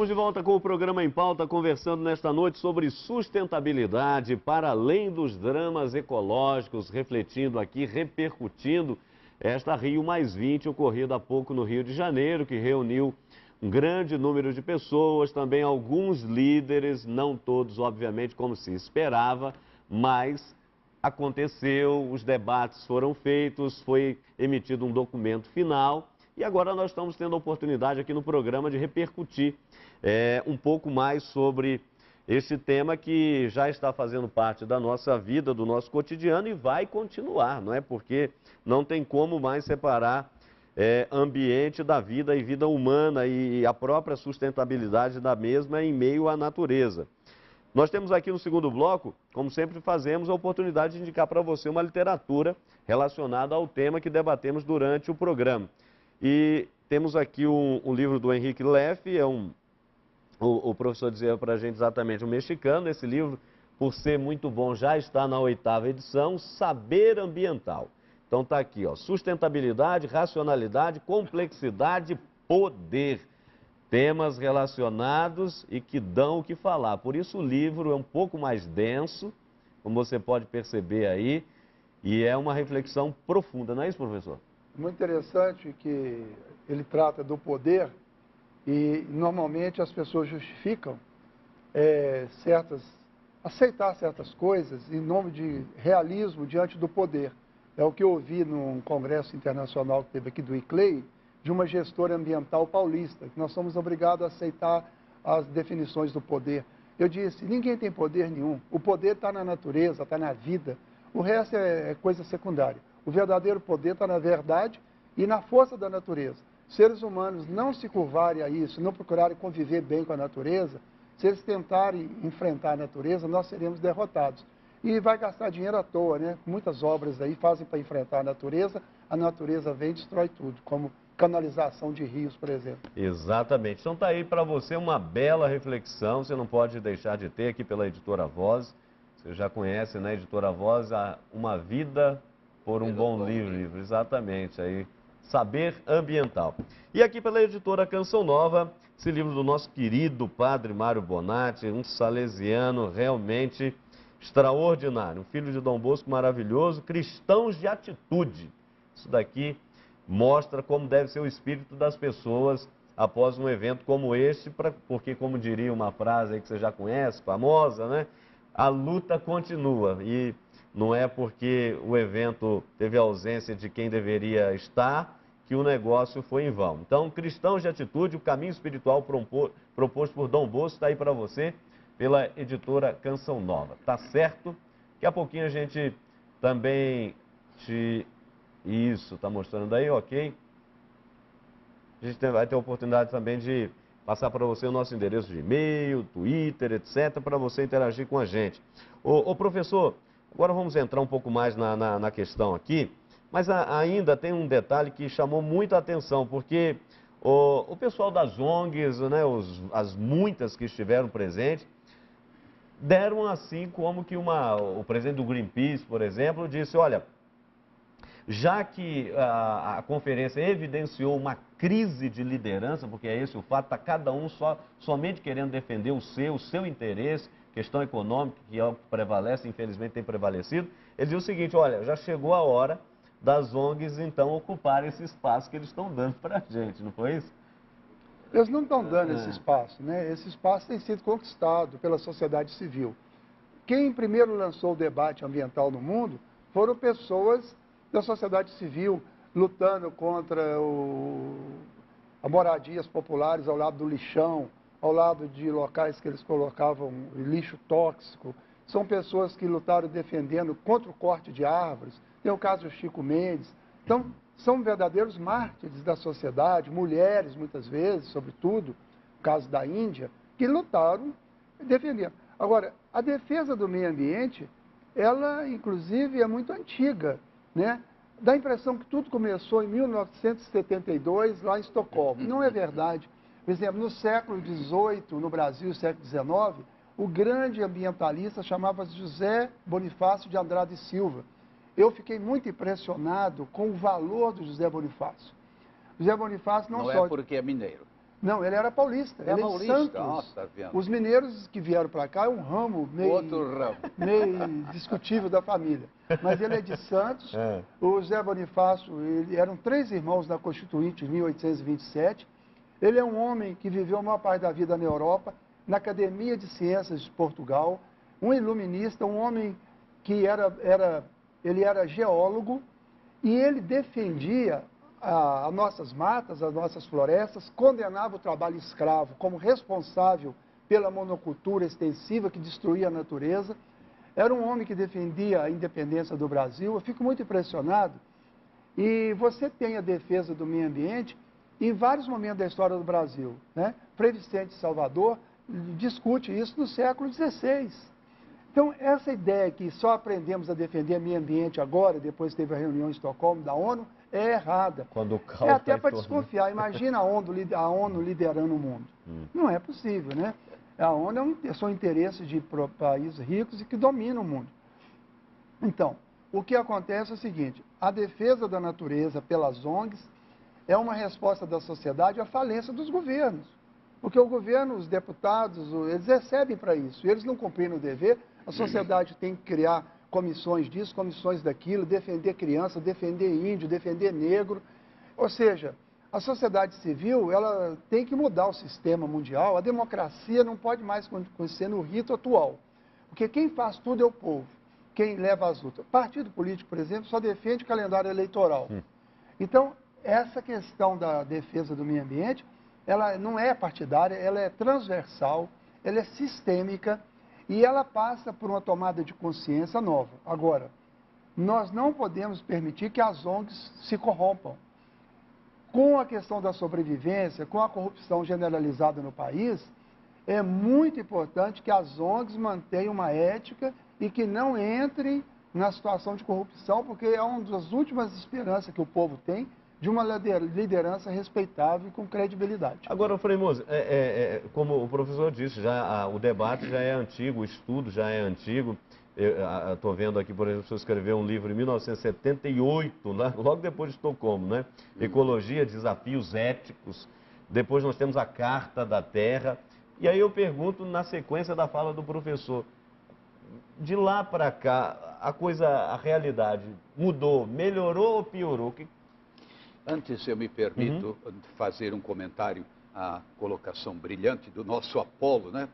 Estamos de volta com o programa Em Pauta, conversando nesta noite sobre sustentabilidade para além dos dramas ecológicos, refletindo aqui, repercutindo esta Rio+20, ocorrida há pouco no Rio de Janeiro, que reuniu um grande número de pessoas, também alguns líderes, não todos, obviamente, como se esperava, mas aconteceu, os debates foram feitos, foi emitido um documento final. E agora nós estamos tendo a oportunidade aqui no programa de repercutir um pouco mais sobre esse tema que já está fazendo parte da nossa vida, do nosso cotidiano e vai continuar, não é? Porque não tem como mais separar ambiente da vida e vida humana e a própria sustentabilidade da mesma em meio à natureza. Nós temos aqui no segundo bloco, como sempre fazemos, a oportunidade de indicar para você uma literatura relacionada ao tema que debatemos durante o programa. E temos aqui um livro do Henrique Leff, o professor dizia para a gente exatamente, um mexicano. Esse livro, por ser muito bom, já está na 8ª edição, Saber Ambiental. Então está aqui, ó, sustentabilidade, racionalidade, complexidade, poder. Temas relacionados e que dão o que falar. Por isso o livro é um pouco mais denso, como você pode perceber aí, e é uma reflexão profunda, não é isso, professor? Muito interessante que ele trata do poder e normalmente as pessoas justificam aceitar certas coisas em nome de realismo diante do poder. É o que eu ouvi num congresso internacional que teve aqui do ICLEI, de uma gestora ambiental paulista, que nós somos obrigados a aceitar as definições do poder. Eu disse, ninguém tem poder nenhum, o poder está na natureza, está na vida, o resto é coisa secundária. O verdadeiro poder está na verdade e na força da natureza. Seres humanos não se curvarem a isso, não procurarem conviver bem com a natureza, se eles tentarem enfrentar a natureza, nós seremos derrotados. E vai gastar dinheiro à toa, né? Muitas obras aí fazem para enfrentar a natureza vem e destrói tudo, como canalização de rios, por exemplo. Exatamente. Então está aí para você uma bela reflexão, você não pode deixar de ter aqui pela Editora Voz. Você já conhece, né, Editora Voz, Uma Vida por um Bom Livro. Exatamente, aí, Saber Ambiental. E aqui pela Editora Canção Nova, esse livro do nosso querido padre Mário Bonatti, um salesiano realmente extraordinário, um filho de Dom Bosco maravilhoso, cristãos de atitude. Isso daqui mostra como deve ser o espírito das pessoas após um evento como este, porque, como diria uma frase aí que você já conhece, famosa, né? A luta continua e não é porque o evento teve ausência de quem deveria estar que o negócio foi em vão. Então, Cristãos de Atitude, o caminho espiritual proposto por Dom Bosco, está aí para você pela Editora Canção Nova. Tá certo? Daqui a pouquinho a gente também Isso, está mostrando aí, ok? A gente vai ter a oportunidade também de passar para você o nosso endereço de e-mail, Twitter, etc., para você interagir com a gente. Ô professor, agora vamos entrar um pouco mais na questão aqui, mas ainda tem um detalhe que chamou muita atenção, porque o pessoal das ONGs, né, as muitas que estiveram presentes, deram assim como que o presidente do Greenpeace, por exemplo, disse, olha, já que a conferência evidenciou uma crise de liderança, porque é esse o fato, está cada um somente querendo defender o seu interesse, questão econômica, que é o que prevalece, infelizmente tem prevalecido, ele diz o seguinte, olha, já chegou a hora das ONGs, então, ocuparem esse espaço que eles estão dando para a gente, não foi isso? Eles não estão dando esse espaço, né? Esse espaço tem sido conquistado pela sociedade civil. Quem primeiro lançou o debate ambiental no mundo foram pessoas da sociedade civil lutando contra moradias populares ao lado do lixão, ao lado de locais que eles colocavam lixo tóxico. São pessoas que lutaram defendendo contra o corte de árvores. Tem o caso do Chico Mendes. Então, são verdadeiros mártires da sociedade, mulheres muitas vezes, sobretudo, o caso da Índia, que lutaram e defenderam. Agora, a defesa do meio ambiente, ela inclusive é muito antiga, né? Dá a impressão que tudo começou em 1972, lá em Estocolmo. Não é verdade. Por exemplo, no século XVIII, no Brasil, século XIX, o grande ambientalista chamava-se José Bonifácio de Andrade e Silva. Eu fiquei muito impressionado com o valor do José Bonifácio. José Bonifácio não só... é porque é mineiro. Não, ele era paulista. Ele é de paulista? Santos. Nossa, tá vendo. Os mineiros que vieram para cá é um ramo Outro ramo. meio discutível da família. Mas ele é de Santos. O Zé Bonifácio, eram 3 irmãos na Constituinte, em 1827. Ele é um homem que viveu a maior parte da vida na Europa, na Academia de Ciências de Portugal, um iluminista, um homem que ele era geólogo e ele defendia as nossas matas, as nossas florestas, condenava o trabalho escravo como responsável pela monocultura extensiva que destruía a natureza. Era um homem que defendia a independência do Brasil. Eu fico muito impressionado. E você tem a defesa do meio ambiente em vários momentos da história do Brasil, né? Frei Vicente Salvador discute isso no século XVI. Então, essa ideia que só aprendemos a defender o meio ambiente agora, depois teve a reunião em Estocolmo da ONU, é errada. Quando o caos é até tá para em torno. desconfiar. Imagina a ONU liderando o mundo. Não é possível, né? A ONU são interesses de países ricos e que dominam o mundo. Então, o que acontece é o seguinte, a defesa da natureza pelas ONGs é uma resposta da sociedade à falência dos governos. Porque o governo, os deputados, eles recebem para isso. Eles não cumpriram o dever, a sociedade tem que criar comissões disso, comissões daquilo, defender criança, defender índio, defender negro. Ou seja, a sociedade civil, ela tem que mudar o sistema mundial. A democracia não pode mais acontecer no rito atual. Porque quem faz tudo é o povo, quem leva as lutas. Partido político, por exemplo, só defende calendário eleitoral. Então, essa questão da defesa do meio ambiente, ela não é partidária, ela é transversal, ela é sistêmica e ela passa por uma tomada de consciência nova. Agora, nós não podemos permitir que as ONGs se corrompam. Com a questão da sobrevivência, com a corrupção generalizada no país, é muito importante que as ONGs mantenham uma ética e que não entrem na situação de corrupção, porque é uma das últimas esperanças que o povo tem de uma liderança respeitável e com credibilidade. Agora, Frei Moser, como o professor disse, o debate já é antigo, o estudo já é antigo. Estou vendo aqui, por exemplo, o senhor escreveu um livro em 1978, né? Logo depois de Estocolmo, né? Ecologia, Desafios Éticos. Depois nós temos a Carta da Terra. E aí eu pergunto, na sequência da fala do professor, de lá para cá, a realidade mudou, melhorou ou piorou? Antes eu me permito fazer um comentário à colocação brilhante do nosso Apolo, né?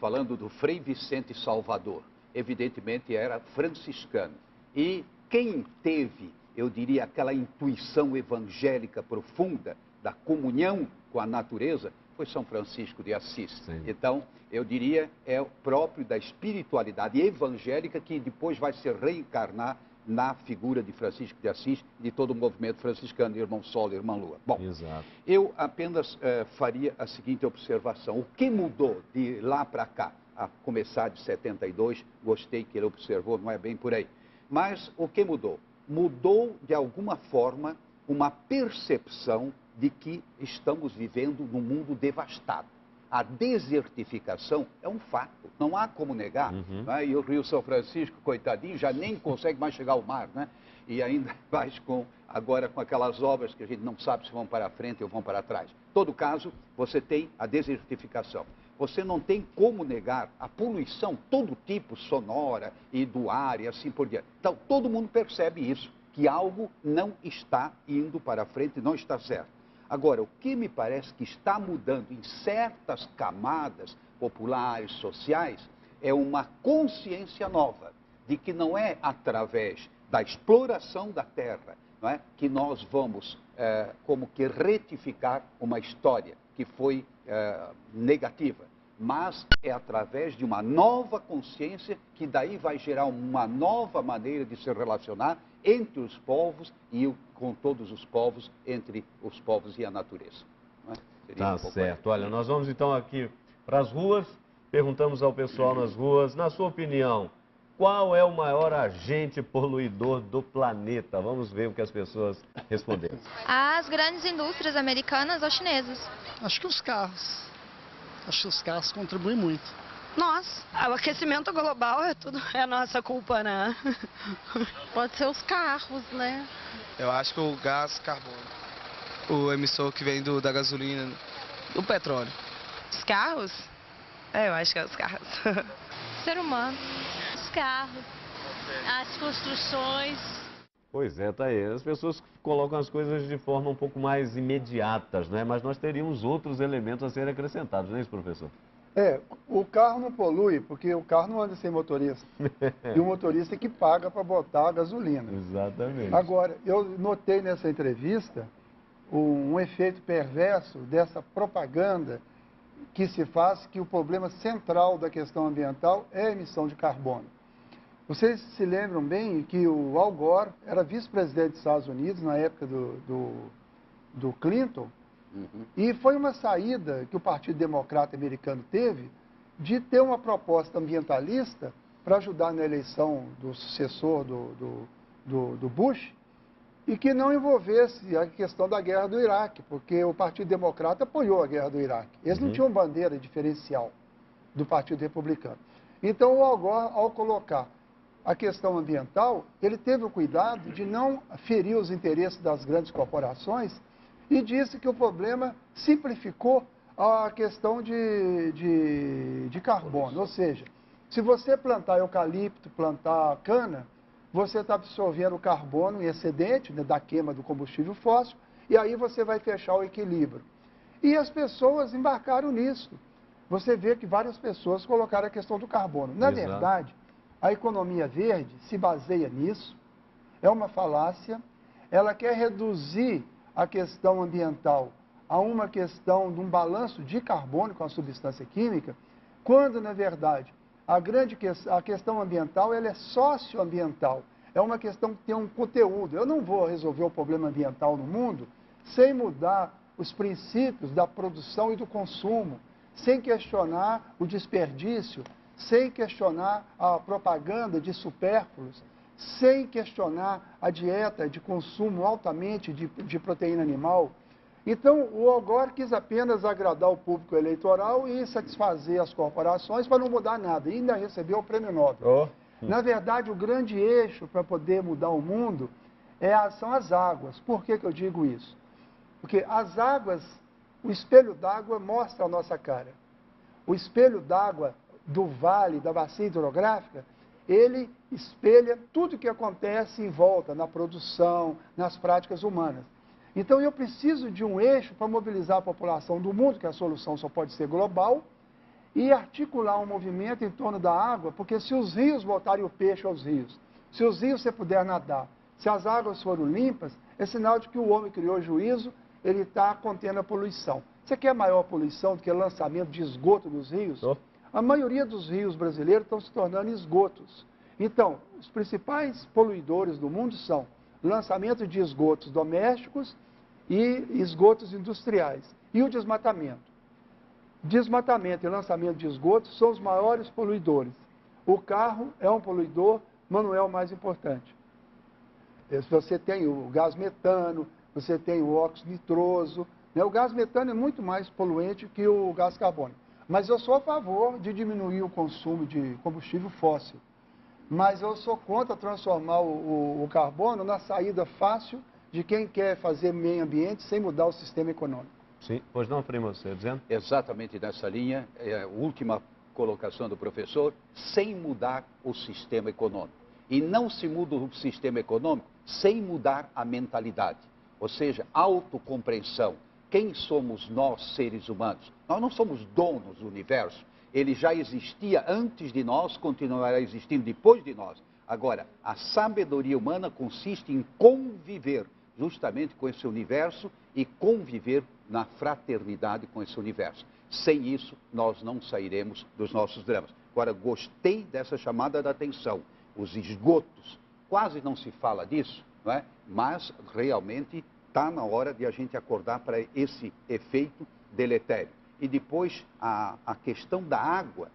Falando do Frei Vicente Salvador. Evidentemente era franciscano. E quem teve, eu diria, aquela intuição evangélica profunda da comunhão com a natureza, foi São Francisco de Assis. Sim. Então, eu diria, é o próprio da espiritualidade evangélica que depois vai se reencarnar na figura de Francisco de Assis e de todo o movimento franciscano, Irmão Sol e Irmã Lua. Bom, exato. Eu apenas faria a seguinte observação. O que mudou de lá para cá? A começar de 72, gostei que ele observou, não é bem por aí. Mas o que mudou? Mudou, de alguma forma, uma percepção de que estamos vivendo num mundo devastado. A desertificação é um fato, não há como negar. Né? E o Rio São Francisco, coitadinho, já nem consegue mais chegar ao mar, né? E ainda mais agora com aquelas obras que a gente não sabe se vão para frente ou vão para trás. Em todo caso, você tem a desertificação. Você não tem como negar a poluição, todo tipo, sonora e do ar e assim por diante. Então, todo mundo percebe isso, que algo não está indo para frente, não está certo. Agora, o que me parece que está mudando em certas camadas populares, sociais, é uma consciência nova de que não é através da exploração da terra, não é, que nós vamos como que retificar uma história que foi negativa, mas é através de uma nova consciência que daí vai gerar uma nova maneira de se relacionar entre os povos e com todos os povos, entre os povos e a natureza. Tá certo. Olha, nós vamos então aqui para as ruas, perguntamos ao pessoal nas ruas, na sua opinião, qual é o maior agente poluidor do planeta? Vamos ver o que as pessoas responderam. As grandes indústrias americanas ou chinesas? Acho que os carros. Acho que os carros contribuem muito. Nós. O aquecimento global é nossa culpa, né? Pode ser os carros, né? Eu acho que o gás carbônico, o emissor que vem da gasolina, O petróleo. Os carros? Eu acho que é os carros. Ser humano. Os carros, as construções. Pois é, tá aí. As pessoas colocam as coisas de forma um pouco mais imediatas, né? Mas nós teríamos outros elementos a serem acrescentados, não é isso, professor? O carro não polui, porque o carro não anda sem motorista. E o motorista é que paga para botar a gasolina. Exatamente. Agora, eu notei nessa entrevista um efeito perverso dessa propaganda que se faz, que o problema central da questão ambiental é a emissão de carbono. Vocês se lembram bem que o Al Gore era vice-presidente dos Estados Unidos na época do Clinton, e foi uma saída que o Partido Democrata americano teve de ter uma proposta ambientalista para ajudar na eleição do sucessor do Bush, e que não envolvesse a questão da guerra do Iraque, porque o Partido Democrata apoiou a guerra do Iraque. Eles não tinham bandeira diferencial do Partido Republicano. Então, o Al Gore, ao colocar a questão ambiental, ele teve o cuidado de não ferir os interesses das grandes corporações e disse que o problema simplificou a questão de carbono. Ou seja, se você plantar eucalipto, plantar cana, você está absorvendo o carbono em excedente, né, da queima do combustível fóssil, e aí você vai fechar o equilíbrio. E as pessoas embarcaram nisso. Você vê que várias pessoas colocaram a questão do carbono. Na verdade, a economia verde se baseia nisso, é uma falácia, ela quer reduzir a questão ambiental a uma questão de um balanço de carbono com a substância química, quando, na verdade, a questão ambiental ela é socioambiental, é uma questão que tem um conteúdo. Eu não vou resolver o problema ambiental no mundo sem mudar os princípios da produção e do consumo, sem questionar o desperdício, sem questionar a propaganda de supérfluos, sem questionar a dieta de consumo altamente de proteína animal. Então, o Al Gore quis apenas agradar o público eleitoral e satisfazer as corporações para não mudar nada. E ainda recebeu o prêmio Nobel. Na verdade, o grande eixo para poder mudar o mundo são as águas. Por que eu digo isso? Porque as águas, o espelho d'água mostra a nossa cara. O espelho d'água do vale, da bacia hidrográfica, ele espelha tudo o que acontece em volta, na produção, nas práticas humanas. Então, eu preciso de um eixo para mobilizar a população do mundo, que a solução só pode ser global, e articular um movimento em torno da água, porque se os rios botarem o peixe aos rios, se os rios você puder nadar, se as águas forem limpas, é sinal de que o homem criou juízo, ele está contendo a poluição. Você quer maior poluição do que o lançamento de esgoto nos rios? A maioria dos rios brasileiros estão se tornando esgotos. Então, os principais poluidores do mundo são lançamento de esgotos domésticos e esgotos industriais. E o desmatamento. Desmatamento e lançamento de esgotos são os maiores poluidores. O carro é um poluidor, mas não é o mais importante. Você tem o gás metano, você tem o óxido nitroso. O gás metano é muito mais poluente que o gás carbônico. Mas eu sou a favor de diminuir o consumo de combustível fóssil. Mas eu sou contra transformar o carbono na saída fácil de quem quer fazer meio ambiente sem mudar o sistema econômico. Sim, pois não, primo, você dizendo? Exatamente nessa linha, a última colocação do professor, sem mudar o sistema econômico. E não se muda o sistema econômico sem mudar a mentalidade. Ou seja, autocompreensão. Quem somos nós, seres humanos? Nós não somos donos do universo. Ele já existia antes de nós, continuará existindo depois de nós. Agora, a sabedoria humana consiste em conviver justamente com esse universo e conviver na fraternidade com esse universo. Sem isso, nós não sairemos dos nossos dramas. Agora, gostei dessa chamada da atenção. Os esgotos, quase não se fala disso, não é? Mas realmente está na hora de a gente acordar para esse efeito deletério. E depois a questão da água.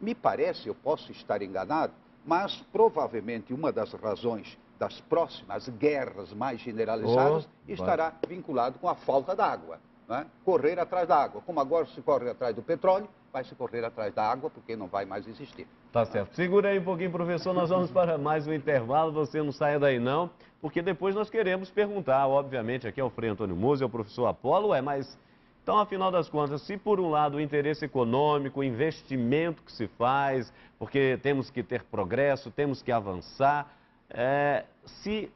Me parece, eu posso estar enganado, mas provavelmente uma das razões das próximas guerras mais generalizadas estará vinculado com a falta d'água. Né? Correr atrás da água. Como agora se corre atrás do petróleo, vai se correr atrás da água porque não vai mais existir. Tá certo. Segura aí um pouquinho, professor. Nós vamos para mais um intervalo. Você não saia daí não, porque depois nós queremos perguntar, obviamente, aqui é o Frei Antônio Musi, é o professor Apolo, mas Então, afinal das contas, se por um lado o interesse econômico, o investimento que se faz, porque temos que ter progresso, temos que avançar, se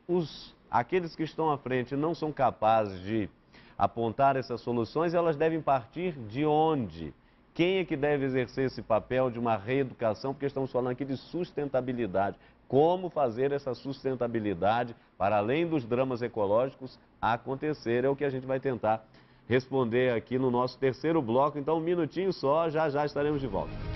aqueles que estão à frente não são capazes de apontar essas soluções, elas devem partir de onde? Quem é que deve exercer esse papel de uma reeducação? Porque estamos falando aqui de sustentabilidade. Como fazer essa sustentabilidade, para além dos dramas ecológicos, acontecer? É o que a gente vai tentar responder aqui no nosso terceiro bloco. Então, um minutinho só, já já estaremos de volta.